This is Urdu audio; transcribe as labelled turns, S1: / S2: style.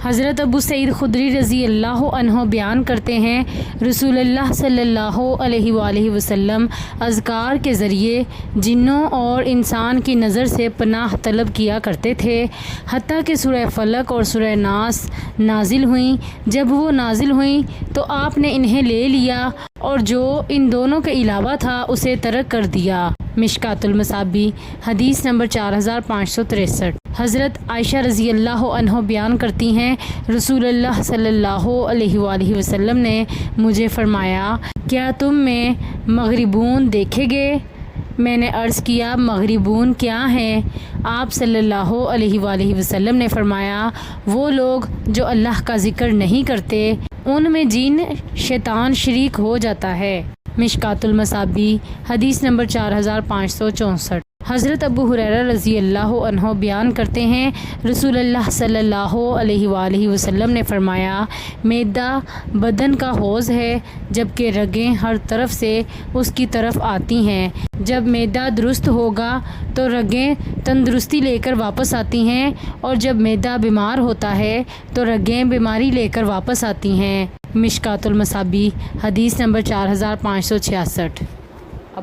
S1: حضرت ابو سعید خدری رضی اللہ عنہ بیان کرتے ہیں، رسول اللہ صلی اللہ علیہ وآلہ وسلم اذکار کے ذریعے جنوں اور انسان کی نظر سے پناہ طلب کیا کرتے تھے، حتیٰ کہ سورہ فلق اور سورہ ناس نازل ہوئیں۔ جب وہ نازل ہوئیں تو آپ نے انہیں لے لیا اور جو ان دونوں کے علاوہ تھا اسے ترک کر دیا۔ مشکوٰۃ المصابیح حدیث نمبر 4563۔ حضرت عائشہ رضی اللہ عنہ بیان کرتی ہیں، رسول اللہ صلی اللہ علیہ وآلہ وسلم نے مجھے فرمایا، کیا تم میں مغربون دیکھے گے؟ میں نے عرض کیا، مغربون کیا ہیں؟ آپ صلی اللہ علیہ وآلہ وسلم نے فرمایا، وہ لوگ جو اللہ کا ذکر نہیں کرتے، ان میں جن شیطان شریک ہو جاتا ہے۔ مشکوٰۃ المصابیح حدیث نمبر 4564۔ حضرت ابو ہریرہ رضی اللہ عنہ بیان کرتے ہیں، رسول اللہ صلی اللہ علیہ وآلہ وسلم نے فرمایا، معدہ بدن کا حوض ہے، جبکہ رگیں ہر طرف سے اس کی طرف آتی ہیں۔ جب معدہ درست ہوگا تو رگیں تندرستی لے کر واپس آتی ہیں، اور جب معدہ بیمار ہوتا ہے تو رگیں بیماری لے کر واپس آتی ہیں۔ مشکوٰۃ المصابیح حدیث نمبر 4566۔